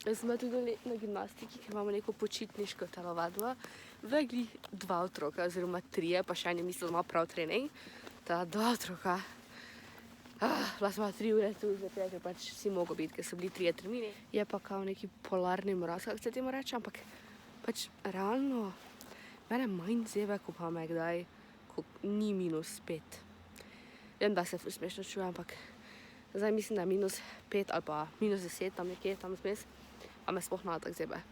Jaz sem tudi na gimnastiki, ker imamo neko počitniško telovadbo. V glih 2 otroka, oziroma 3, pa še en je mislil, da ima prav trening. Ta 2 otroka. Bila sem 3 ure tu, ker pač si mogel biti, ker so bili 3 termini. Je pa kao neki polarni mraz, kako se temu reče, ampak pač realno mene manj zebe, ko pa me kdaj, ko ni -5. Vem, da se ful smešno čuje, ampak zdaj mislim, da je -5 ali pa -10, tam nekje, tam zmes, a me sploh ne tako zebe.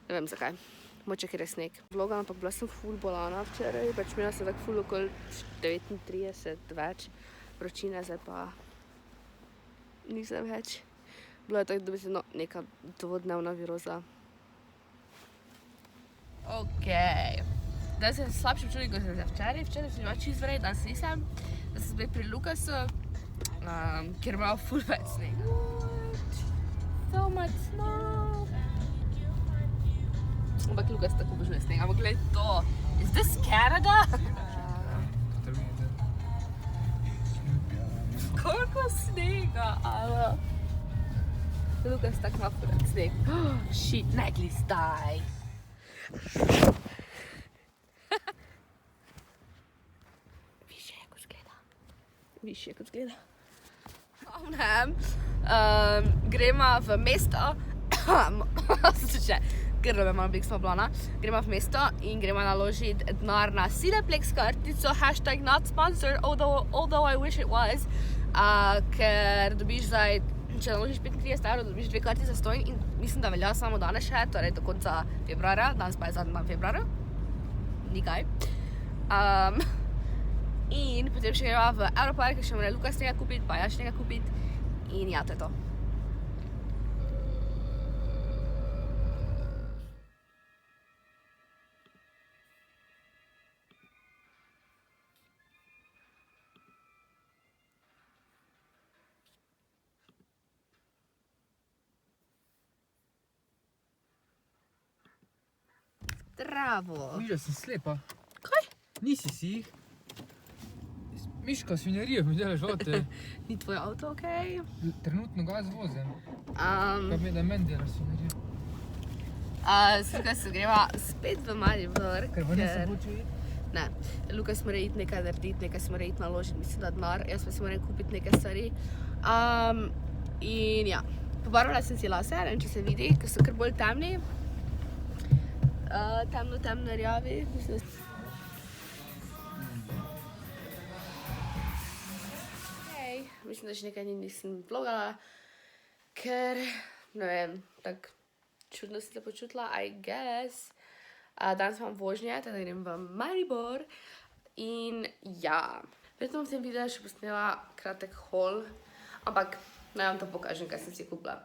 Ne vem zakaj. Moče, ker je sneg. Vloga, ampak bila sem ful bolana včeraj, pač imela sem tako ful okoli 39 več vročine, zdaj pa nisem več. Bilo je tako dobesedno neka dvodnevna viroza. Okej. Zdaj se slabše čuli, kot sem se včeraj. Včeraj sem bila čisto v redu, danes nisem. Zdaj sem spet pri Lukasu, ker je imel ful več snega. So much snow. Ampak Lukas tako obožuje sneg. Ampak glej to. Is this Canada? Koliko snega, alo. Lukas tako ima ful več sneg. Shit, negli zdaj. Višje kot zgleda. Gremo v mesto. Grlo me malo bliksno blana. Gremo v mesto in gremo naložiti denar na Cineplex kartico, #not sponsored, although I wish it was. Ker dobiš zdaj, če naložiš 35 €, dobiš 2 karti za stojn in mislim, da velja samo danes še, torej do konca februarja, danes pa je zadnji dan februarja. Nikaj. In potem še greva v Aeropark, ker še mora Lukas nekaj kupiti, pa jaz še nekaj kupiti. In ja, to je to. Zdravo. Miša, si slepa? Kaj? Nisi si. Miška, svinjarija mi delaš avte. Ni tvoj avto, okej? Trenutno gas vozim. Kaj mi da meni delaš svinjarija? Tukaj se greva spet v Maribor, Ker pa nisem hoče iti? Ne. Lukas mora iti nekaj narediti, nekaj se mora iti naložiti, mislim, da denar. Jaz pa si moram kupiti nekaj stvari. In ja, pobarvala sem si lase, ne vem, če se vidi, ker so kar bolj temni. Temno rjavi. Mislim, da še nekaj dni nisem vlogala, ker, ne vem, tako čudno sem se počutila, I guess. Danes imam vožnje, teda grem v Maribor in ja. Verjetno bom v tem videu še posnela kratek haul, ampak naj vam to pokažem, kaj sem si kupila.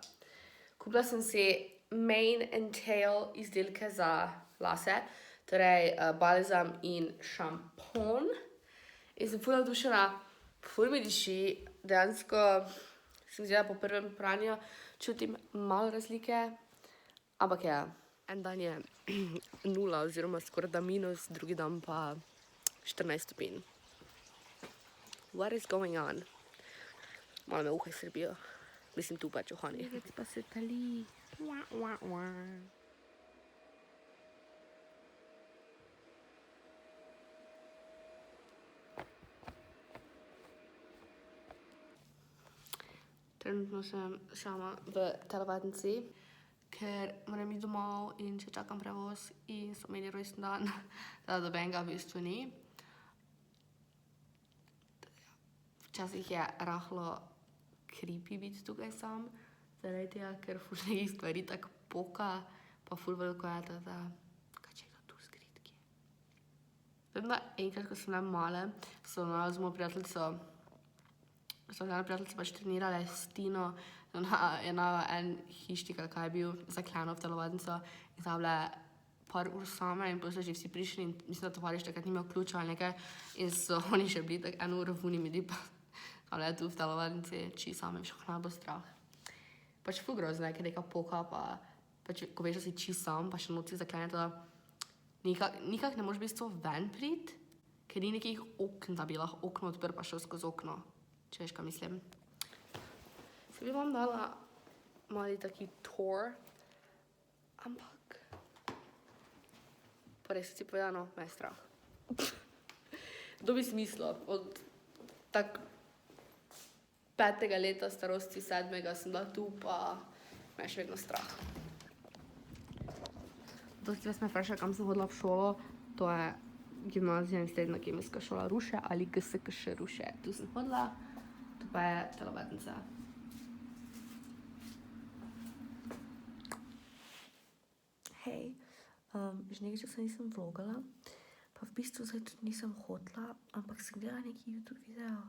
Kupila sem si mane and tail izdelke za lase, torej balzam in šampon. In sem ful navdušena, ful mi diši, dejansko sem vzela po prvem pranju, čutim malo razlike, ampak ja, en dan je 0 oziroma skoraj da minus, drugi dan pa 14 stopinj. What is going on? Malo me uhe srbijo. Mislim tu pač uhani. Vec pa se tali. Trenutno sem sama v telovadnici, ker moram iti domov in še čakam prevoz in so imeli rojstni dan, da dobenega v bistvu ni. Včasih je rahlo creepy biti tukaj sam, zaradi tega, ker ful nekih stvari tako poka, pa ful veliko je da, kaj če je to tu skritki. Vem, da enkrat, ko sem bila mala, so z mojo prijateljico, pač trenirale s Tino, en hištik, ali kaj je bil, zaklenil v telovadnico in tam bile par ur same in potem so že vsi prišli in mislim, da tovariš takrat ni imel ključa ali nekaj in so oni še bili tak 1 uro v uni midi pa tam tu v telovadnici, či same však najbolj strah. Pač ful grozno je, ker neka poka pa pač ko veš, da si či sam, pa še noci zakleneta, nikak ne moreš biti to ven priti, ker ni nekih okn, da bi lahko okno odprl pa šel skozi okno. Če veš, kaj mislim. Se bi vam dala mali taki tour. Ampak, pa res si povedano, me je strah. Dobi smislo. Od tak 5. leta starosti, 7. sem bila tu, pa me je še vedno strah. Dosti vas me vpraša, kam sem hodila v šolo. To je gimnazija in srednja kemijska šola Ruše ali GSKŠ Ruše. Tu sem hodila, tu pa je telovadnica. Hej, že nekaj časa nisem vlogala, pa v bistvu zdaj tudi nisem hotla, ampak sem gledala neki YouTube video.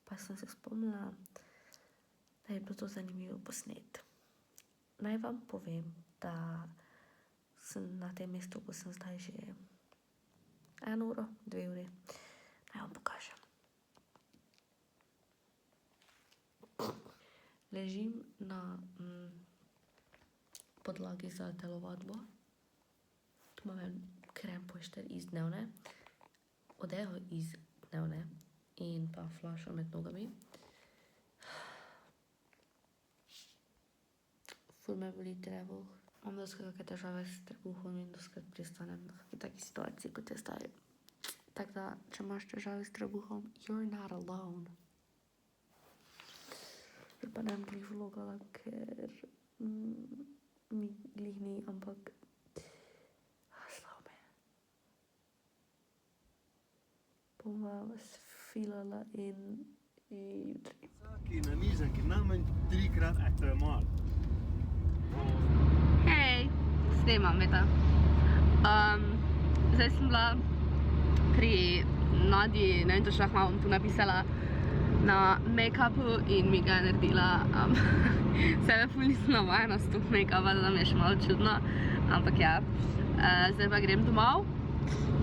Pa sem se spomnila, da je bilo to zanimivo posnet. Naj vam povem, da sem na tem mestu, ko sem zdaj že 1 uro, 2 uri. Naj vam pokažem. Ležim na podlagi za telovadbo. Tu imam en krem pošter iz dnevne, odejo iz dnevne in pa flašo med nogami. Ful me boli trebuh. Imam doskrat kakšne težave s trebuhom in doskrat pristanem v taki situaciji, kot je zdaj. Tako da, če imaš težave s trebuhom, you're not alone. Zdaj pa ne bom glih vlogala, ker mi glih ni, ampak slabo me je. Bom vas filala in jutri. Ki nanizek je najmanj 3-krat, to je malo. Hej, snemam, veta. Zdaj sem bila pri Nadi, ne vem točno, kako bom tu napisala, na make-upu in mi ga je naredila. Sebe ful nisem navajena s to make-upa, da mi je še malo čudno, ampak ja. Zdaj pa grem domov,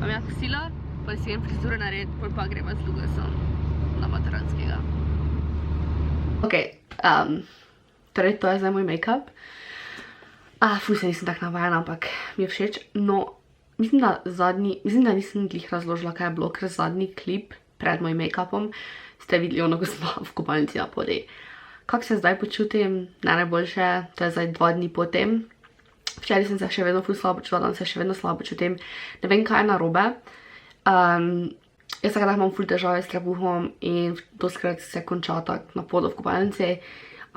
bom jaz kosila, pa si grem frizuro narediti, pol pa greva z Lukasom na Maturanskega. Ok, torej to je zdaj moj make-up. Ful se nisem tak navajena, ampak mi je všeč. No, mislim, da nisem glih razložila, kaj je bilo, ker zadnji klip pred mojim make-upom ste videli ono, ko sem v kopalnici na podi. Kako se zdaj počutim? Najboljše, to je zdaj 2 dni potem. Včeraj sem se še vedno ful slabo počutila, danes se še vedno slabo počutim. Ne vem, kaj je narobe. Jaz takrat imam ful težave s trebuhom in doskrat se konča tak na podu v kopalnici.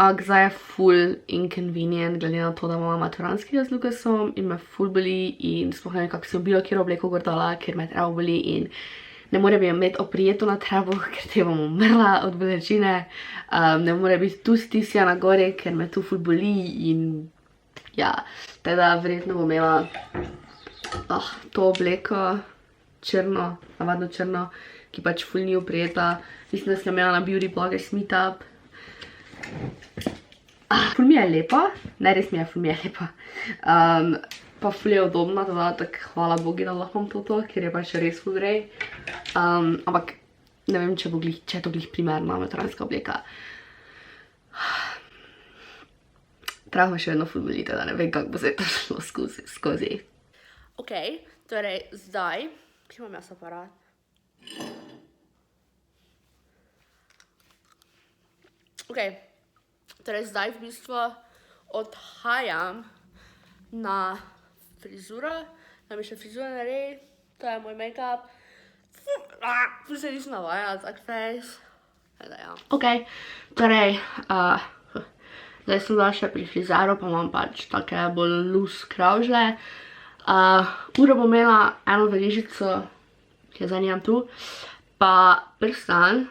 Zdaj je ful inconvenient, glede na to, da imam Maturanskega z Lukasom in me ful boli in sploh ne vem, kako sem bilo, kjer obleko gor dala, ker me trebuh boli in ne more bi imeti oprijeto na trebuh, ker te bom umrla od bolečine. Ne more biti tu stisja na gori, ker me tu ful boli in ja, teda verjetno bom imela to obleko črno, navadno črno, ki pač ful ni oprijeta. Mislim, da sem imela na Beauty Bloggers Meetup. Ful mi je lepa, ne res mi je, ful mi je lepa. Pa ful je udobna, teda tako hvala Bogi, da lahko imam to, ker je pač res ful grej. Ampak ne vem, če je to glih primerna maturanska obleka. Trebuh me še vedno ful boli, teda ne vem, kako bo se to šlo skozi. Ok, torej zdaj, ki imam jaz aparat. Ok, torej zdaj v bistvu odhajam na frizuro, da mi še frizura naredi, to je moj make-up. Ful se nisem navajala, tak face. Ok, torej, zdaj sem bila še pri frizeru, pa imam pač take bolj loose kravžle. Uro bom imela eno verižico, ki jo zdaj nimam tu, pa prstan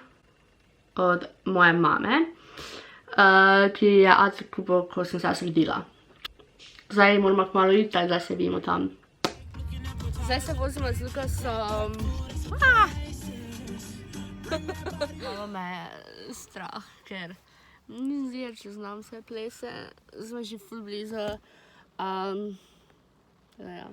od moje mame, ki je Acek kupil, ko sem se rodila. Zdaj moramo kmalu iti, tako da se vidimo tam. Zdaj se vozimo z Lukasom. Malo me je strah, ker nisem zir, če znam vse plese. Smo že ful blizu. Ja.